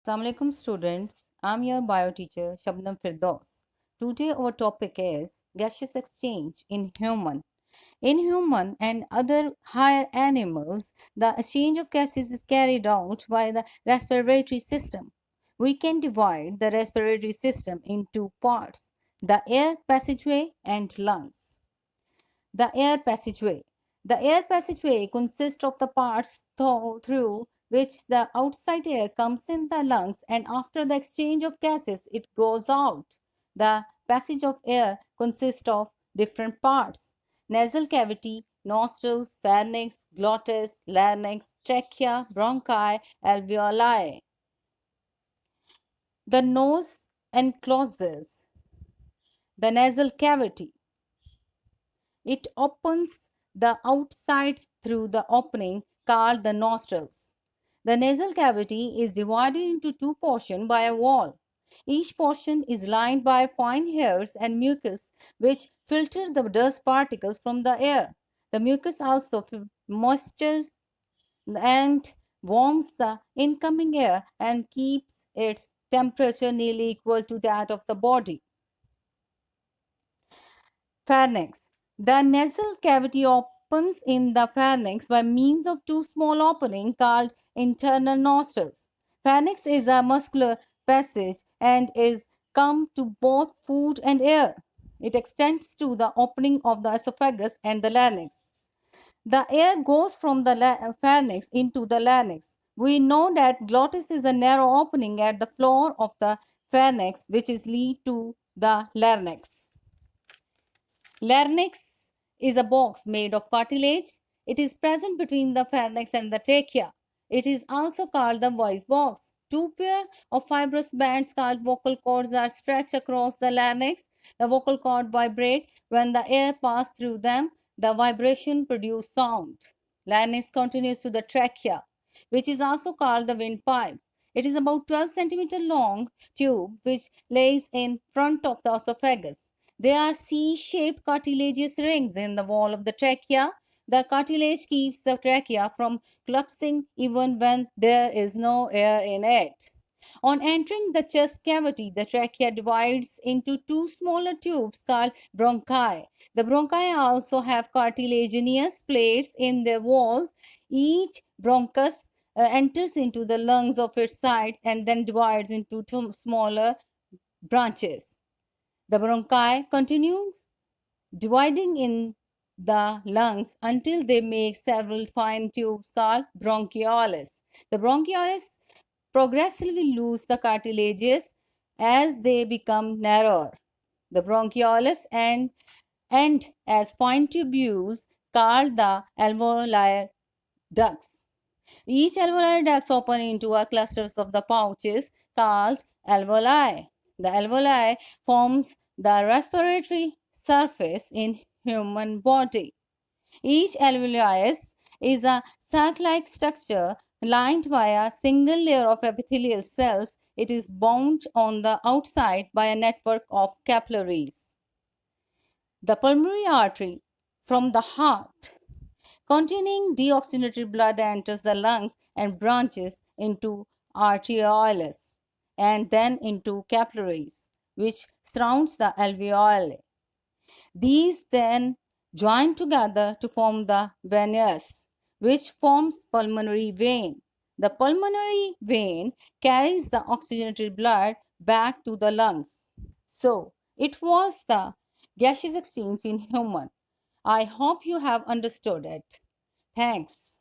Assalamu alaikum students. I'm your bio teacher Shabnam Firdaus. Today our topic is gaseous exchange in human. In human and other higher animals, the exchange of gases is carried out by the respiratory system. We can divide the respiratory system in two parts, the air passageway and lungs. The air passageway. The air passageway consists of the parts through which the outside air comes in the lungs, and after the exchange of gases it goes out. The passage of air consists of different parts: nasal cavity, nostrils, pharynx, glottis, larynx, trachea, bronchi, alveoli. The nose encloses the nasal cavity. It opens the outside through the opening called the nostrils. The nasal cavity is divided into two portions by a wall. Each portion is lined by fine hairs and mucus which filter the dust particles from the air. The mucus also moistures and warms the incoming air and keeps its temperature nearly equal to that of the body. Pharynx. The nasal cavity opens in the pharynx by means of two small openings called internal nostrils. Pharynx is a muscular passage and is come to both food and air. It extends to the opening of the esophagus and the larynx. The air goes from the pharynx into the larynx. We know that glottis is a narrow opening at the floor of the pharynx which is lead to the larynx. Larynx is a box made of cartilage. It is present between the pharynx and the trachea. It is also called the voice box. Two pair of fibrous bands called vocal cords are stretched across the larynx. The vocal cord vibrate when the air passes through them. The vibration produces sound. Larynx continues to the trachea, which is also called the windpipe. It is about 12 centimeter long tube which lays in front of the esophagus. There are C-shaped cartilaginous rings in the wall of the trachea. The cartilage keeps the trachea from collapsing even when there is no air in it. On entering the chest cavity, the trachea divides into two smaller tubes called bronchi. The bronchi also have cartilaginous plates in their walls. Each bronchus enters into the lungs of its sides and then divides into two smaller branches. The bronchi continues dividing in the lungs until they make several fine tubes called bronchioles. The bronchioles progressively lose the cartilages as they become narrower. The bronchioles end as fine tubules called the alveolar ducts. Each alveolar ducts open into a clusters of the pouches called alveoli. The alveoli forms the respiratory surface in human body. Each alveolus is a sac-like structure lined by a single layer of epithelial cells. It is bound on the outside by a network of capillaries. The pulmonary artery from the heart containing deoxygenated blood enters the lungs and branches into arterioles and then into capillaries, which surrounds the alveoli. These then join together to form the venous, which forms pulmonary vein. The pulmonary vein carries the oxygenated blood back to the lungs. So, it was the gaseous exchange in human. I hope you have understood it. Thanks.